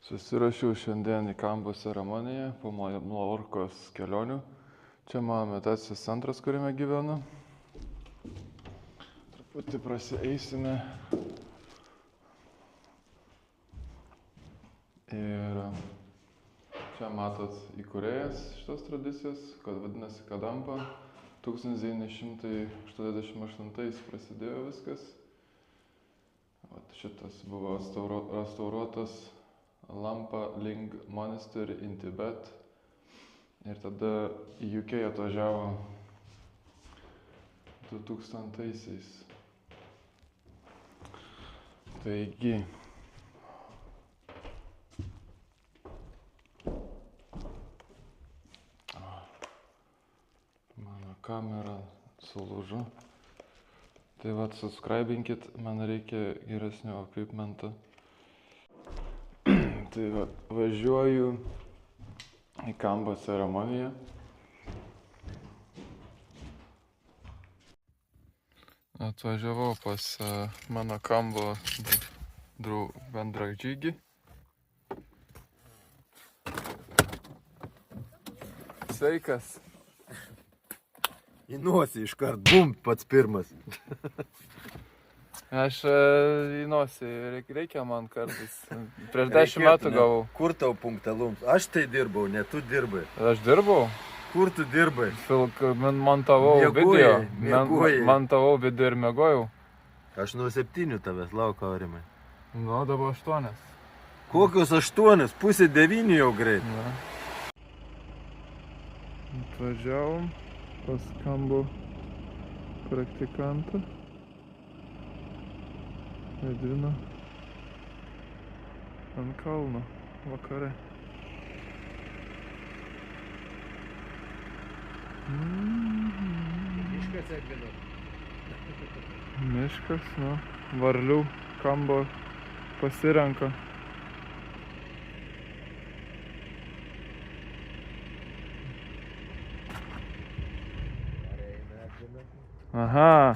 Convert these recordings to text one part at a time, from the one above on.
Susirašiau šiandien į kambo ceremoniją po Mallorcos kelionių. Čia mano meditacijos centras, kuriame gyvenu. Truputį prasieisime. Ir čia matot įkūrėjas šitos tradicijos, kad vadinasi Kadampa. 1988 prasidėjo viskas. Šitas buvo restauruotas Lampa Ling Monastery in Tibet. Ir tada į UK atvažiavo 2000-aisiais. Taigi. Mano kamera sulūžo. Tai vat, subscribinkit, man reikia geresnio equipmento. Tai va, važiuoju į kambo ceremoniją. Atvažiavau pas mano kambo bendražygį. Sveikas. Į nosį iškart, bum, pats pirmas. Aš į nosį reikia man kartais. Prieš 10 metų gavau. Kur tau punktalums? Aš tai dirbau, ne tu dirbai. Aš dirbau? Kur tu dirbai? Montavau video. Montavau video ir mėgojau. Aš nuo 7 tavęs laukiu, Aurimai. Nu, dabar 8. Kokios 8? Pusė 9 jau greit. Na. Atvažiavom pas kambo praktikantą. Edvino ant kalno vakare. Miškas Edvino. Miškas, nu, varlių kambo pasirenka. Aha.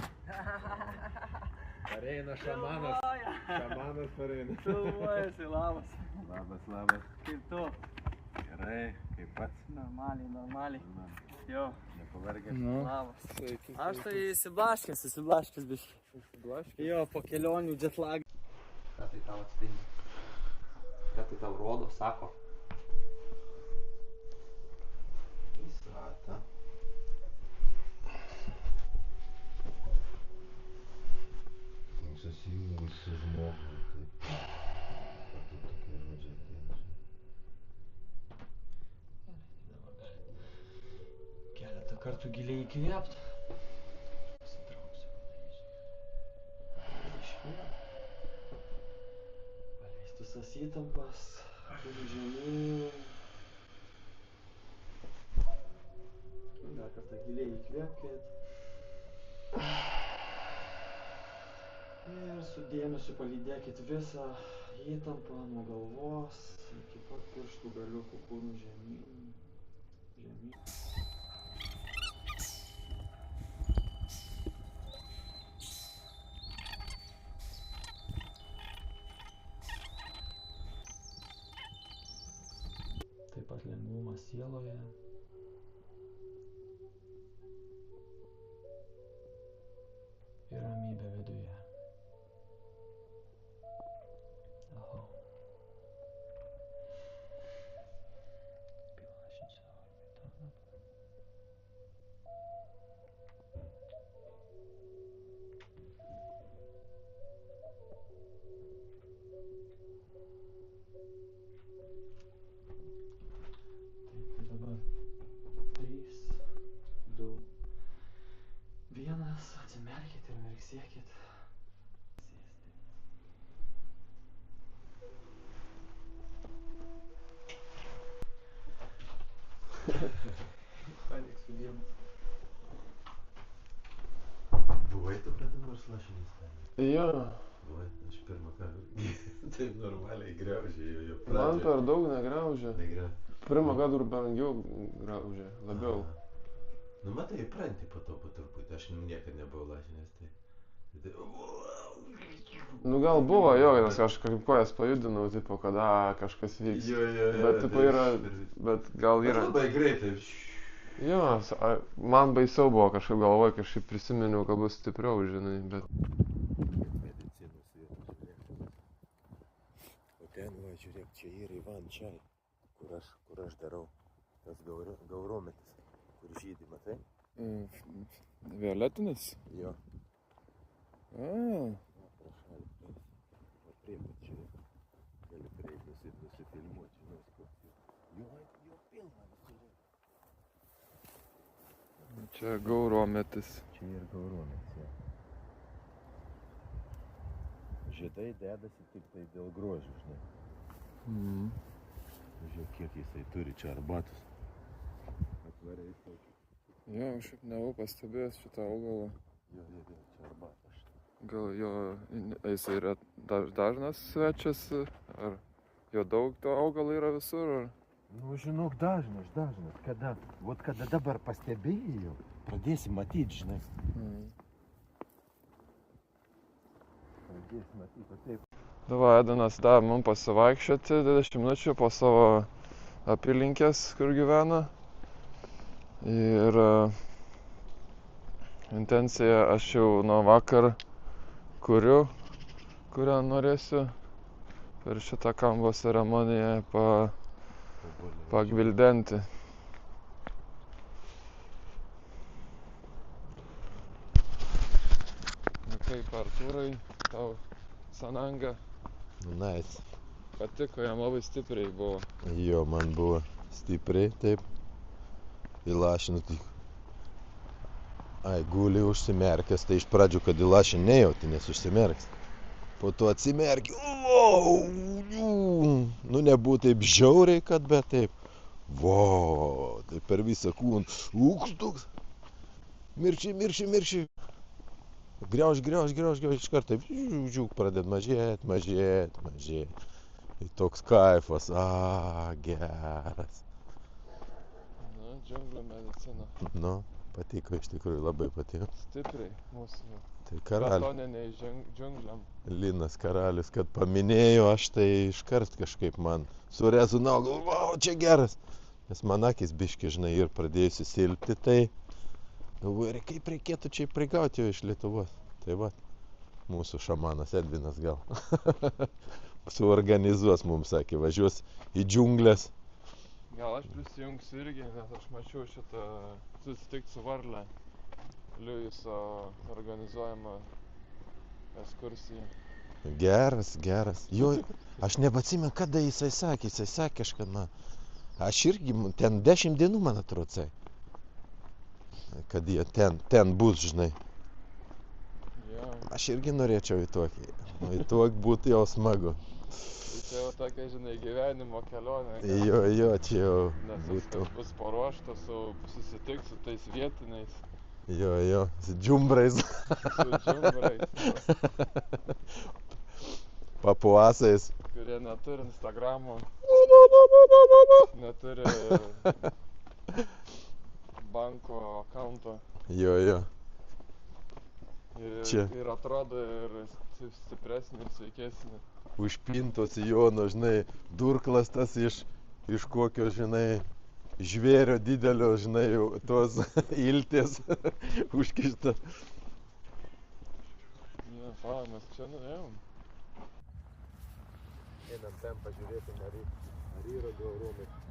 Pareina šamanas. Šamanas pareina. Filmuojasi, labas. Labas. Kaip tu? Gerai, kaip pats. Normaliai. Jo. Nepavargęs. Nu. Labas. Sveiki. Aš tai įsiblaškęs biškį. Jo, po kelionių jetlag. Ką tai tau atspindi? Ką tai tau rodo, sako? Įsratą. Susijungus su žmogu, taip. Kartu tokie žodžiai ateina. Dabar galit keletą kartų giliai įkvėpt. Pasitrauksiu. Iškvėp. Paleist visas įtampas. Kūnų žemyn. Dar kartą giliai įkvėpkit. Ir su dėmesiu palydėkit visą įtampą nuo galvos iki pat pirštų galiukų kūnų žemyn. Taip pat lengvumas sieloje. Ir ramybė viduje. Atsimerkit ir mirksėkit. Panik su dienu. Buvai tu kada nors lašinys ten? Jo. Buvai, aš pirmą kartą. Taip normaliai griaužė jo pradžią. Man per daug negraužė. Pirmą kartą ir brangiau graužė, labiau. Nu matai, įpranti po to po truputį, aš niekad nebuvau lašinės, tai Nu gal buvo jo, nes kažkaip kojas pajudinau, tipo, kada kažkas vyks. Jo. Bet, tipo, yra, bet gal Bet yra. labai greitai. Jo, man baisiau buvo kažkaip galvoj, kažkaip prisiminiau, kad bus stipriau, žinai, bet... Medicinos vietos, žiūrėk. O ten, va, žiūrėk, čia yra Ivan Čai, kur aš darau. Tas gaurometis, kur žydi, matai? Violetinis? Jo. A, Va, pro šalį praeis. Va, priepet, žiūrėk. Gali prieiti nusifilmuoti, žinai, koks jo. Jo pilna visur. čia gaurometis. Čia ir gaurometis, jo. Žiedai dedasi tik tai dėl grožio, žinai. Žiūrėk, kiek jisai turi čia arbatos. Atvariai tokį. Jo, kažkaip nebuvau pastebėjęs šitą augalą. Jo, čia arbatas. Gal jo, jisai yra dažnas svečias, ar jo daug to augalo yra visur, ar... Nu, žinok, dažnas. Kada dabar pastebėjau, pradėsi matyti, žinai. Pradėsi matyti, o taip. Davai, Edanas davė mums pasivaikščioti 20 minučių po savo apylinkės, kur gyvena. Ir intencija aš jau nuo vakar kuriu, kurią norėsiu per šitą kambo ceremoniją pagvildenti. Na kaip, Artūrai, tau Sananga Nice. patiko, jam labai stipriai buvo. Jo, man buvo stipriai, taip. Įlašinu tik. Ai, guli užsimerkęs, tai iš pradžių, kad įlašį nejauti, nes užsimerks. Po to atsimerki. Nu, nebuvo taip žiauriai, kad bet taip. Tai per visą kūną. Tuks. Mirši. Griauž, iš karto taip. Žiūk, pradėt mažėt. Tai toks kaifas. Geras. Na, džiunglių medicina. Nu, patiko, iš tikrųjų labai patiko. Stipriai mūsų Tai karalius, betoniniai džiungliam. Linas karalius, kad paminėjo, aš tai iškart kažkaip man surezonavo, galvoju, čia geras. Nes man akis biški, žinai, ir pradėjusi silpti, tai galvoju, kaip reikėtų čia prigauti jo iš Lietuvos. Tai va, mūsų šamanas Edvinas gal suorganizuos mums, sakė, važiuos į džiunglės. Gal aš prisijungsiu irgi, nes aš mačiau šitą susitikti su Varle. Liujiso organizuojama ekskursija. Geras. Jo, aš nebeatsimenu, kada jisai sakė kažką man. Aš irgi, ten 10 dienų, man atrodo, sakė. Kad jie ten bus, žinai. Jo, Aš irgi norėčiau į tokį. O į tokį būtų jau smagu. tai čia jau tokia, žinai, gyvenimo kelionė. Jo, čia jau Nes būtų. viskas bus paruošta, susitikti su tais vietiniais, Jo, su džiumbrais, su džiungrais, papuasais. kurie neturi Instagramo, neturi banko akaunto. Jo. Čia. Ir atrodo ir stipresnį ir sveikesnį. Užpintos Jono, žinai, durklas tas iš kokio, žinai, žvėrio didelio, žinai, jau tos iltės užkišta. Jo, mes čia nuėjom. Einam ten pažiūrėtum, ar yra gaurometis.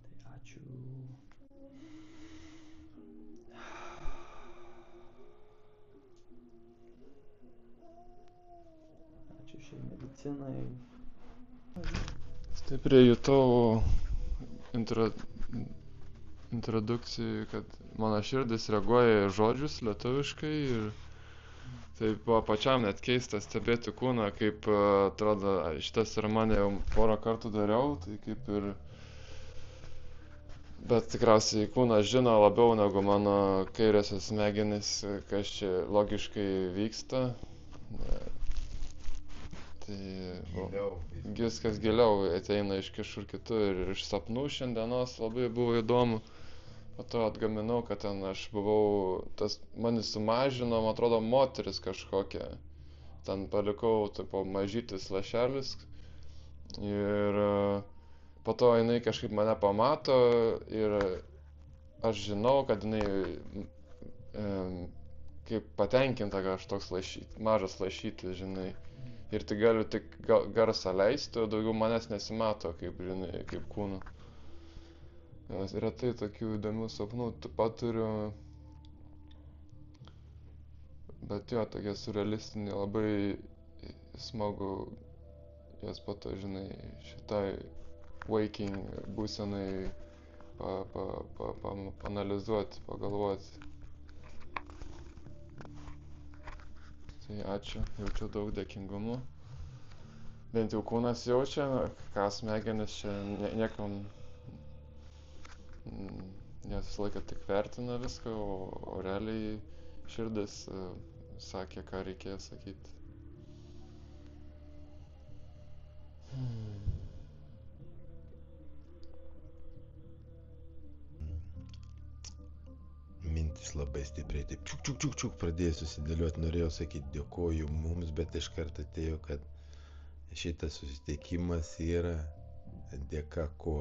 Tai ačiū. Ačiū šiai medicinai. Stipriai jutau introdukcijai, kad mano širdis reaguoja į žodžius lietuviškai ir tai buvo pačiam net keista stebėti kūną, kaip atrodo, šitą ceremoniją jau porą kartų dariau, tai kaip ir... Bet tikriausiai kūnas žino labiau negu mano kairiosios smegenys, kas čia logiškai vyksta. Tai Giliau. viskas giliau ateina iš kažkur kitur ir iš sapnų šiandienos labai buvo įdomu. Po to atgaminau, kad ten aš buvau, mane sumažino, man atrodo, moteris kažkokia. Ten palikau, tipo, mažytis lašelis ir po to jinai kažkaip mane pamato ir aš žinau, kad jinai kaip patenkinta, kad aš toks mažas lašytis, žinai. Ir tai galiu tik garsą leisti, o daugiau manęs nesimato, kaip, žinai, kaip kūno. Nes retai tokių įdomių sapnų paturiu, bet jo, tokie surrealistiniai, labai smagu jas po to, žinai, šitai waking būsenai paanalizuoti, pagalvoti. Tai ačiū, jaučiu daug dėkingumo. Bent jau kūnas jaučia, ką smegenis čia niekam, nes visą laiką tik vertina viską, o realiai širdis sakė, ką reikėjo sakyti. Mintis labai stipriai, taip čiuk pradėjo susidėlioti, norėjau sakyti dėkoju mums, bet iš karto atėjo, kad šitas susitikimas yra dėka ko?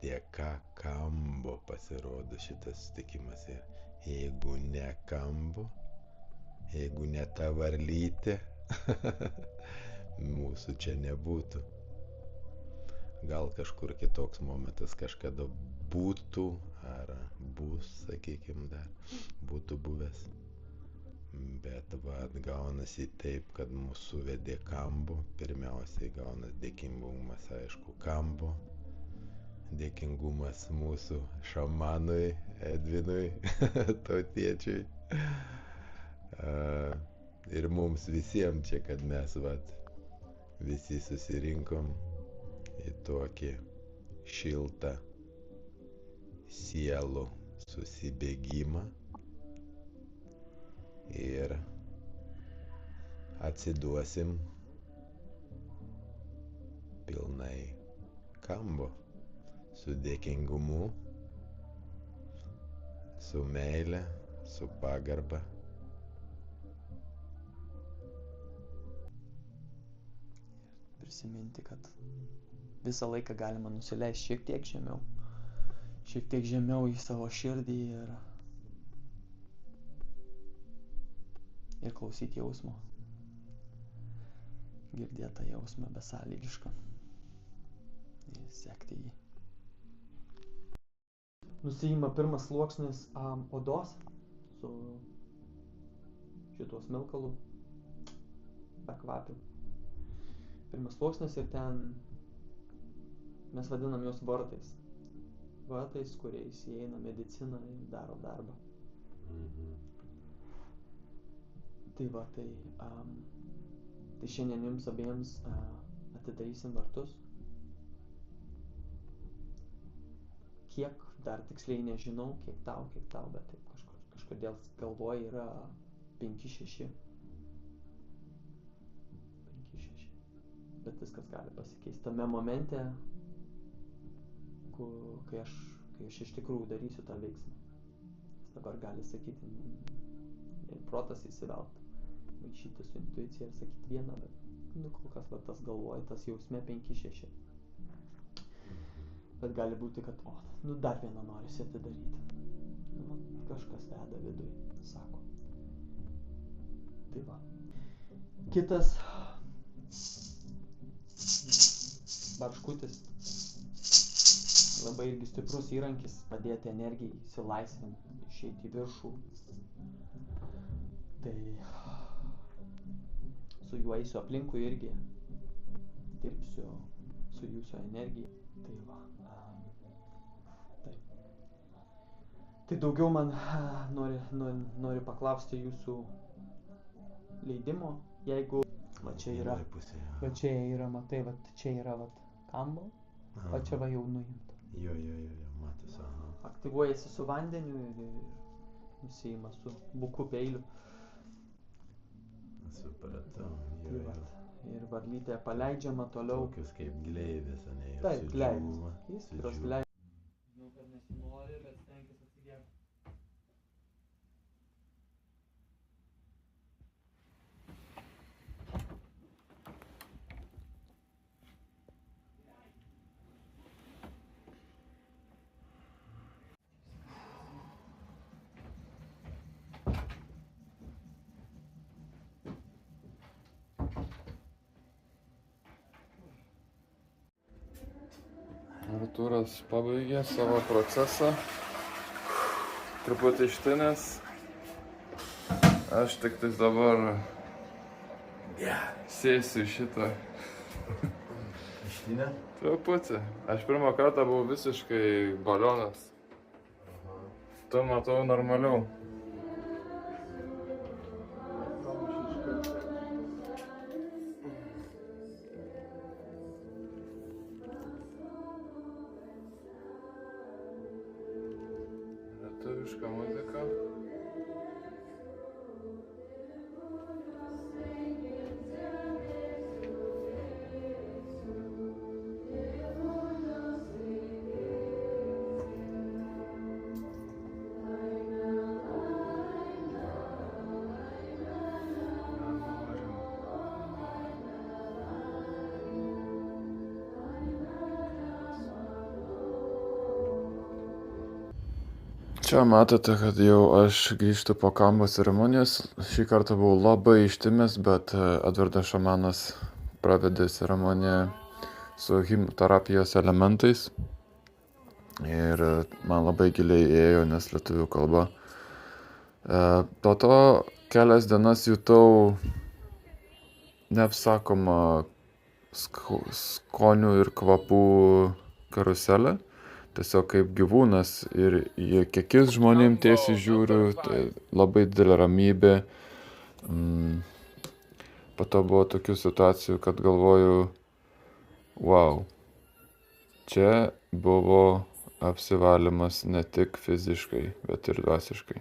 Dėka kambo pasirodo šitas susitikimas yra. Jeigu ne kambo, jeigu ne ta varlytė, mūsų čia nebūtų. Gal kažkur kitoks momentas kažkada būtų, ar bus, sakykime, dar būtų buvęs. Bet gaunasi taip, kad mūsų vedė kambo. Pirmiausiai gaunas dėkingumas, aišku, kambo. Dėkingumas mūsų šamanui Edvinui, tautiečiui. Ir mums visiems čia, kad mes visi susirinkom į tokį šiltą sielų susibėgimą ir atsiduosim pilnai kambo, su dėkingumu, su meile, su pagarba. Prisiminti, kad visą laiką galima nusileisti šiek tiek žemiau į savo širdį ir klausyti jausmo, girdėtą jausmą besąlygišką ir sekti jį. Nusiima pirmas sluoksnis odos su šituo smilkalu bekvapiu. Pirmas sluoksnis ir ten mes vadinam juos vartais. Vartais, kuriais įeina medicina ir daro darbą. Tai va, tai šiandien jums abiems atidarysim vartus. Kiek, dar tiksliai nežinau, kiek tau, bet taip kažkodėl galvoj yra 5-6. Bet viskas gali pasikeisti. Tame momente, kai aš iš tikrųjų darysiu tą veiksmą. Dabar gali sakyti, protas įsivelt, maišyti su intuicija ir sakyti vieną, bet kol kas tas galvoja, tas jausme 5-6. Bet gali būti, kad dar vieną norisi atidaryti. Kažkas veda viduj, sako. Tai va. Kitas barškutis. Labai irgi stiprus įrankis padėti energijai išsilaisvinti, išeiti į viršų. Tai su juo eisiu aplinkui irgi dirbsiu su jūsų energija. Tai va. Taip. Tai daugiau man nori paklausti jūsų leidimo, jeigu va čia yra, matai, va čia yra kambo, o čia va jau nuimta. Jo, matas, aha. Aktyvuojasi su vandeniu ir nusiima su buku peiliu. Supratau, jo. ir varlytė paleidžiama toliau. Tokius kaip gleivės, ane, ir Taip, gleivės. sudžiūva, Jis, kurios sudžiūva. leidžia. Žinau, kad nesinori, bet stenkis atsigerti. Artūras pabaigė savo procesą. Truputį ištinęs. Aš tik tais dabar sėsiu į šitą. Ištinė? Truputį. Aš pirmą kartą buvau visiškai balionas. Tu matau normaliau. Lietuviška muzika. Čia matote, kad jau aš grįžtu po kambo ceremonijos. Šį kartą buvau labai ištimęs, bet Edvardas šamanas pravedė ceremoniją su hipnoterapijos elementais. Ir man labai giliai ėjo, nes lietuvių kalba. Po to kelias dienas jutau neapsakomą skonių ir kvapų karuselę. Tiesiog kaip gyvūnas ir į akis žmonėm tiesiai žiūriu, tai labai didelė ramybė. Po to buvo tokių situacijų, kad galvoju, wow, čia buvo apsivalymas ne tik fiziškai, bet ir dvasiškai.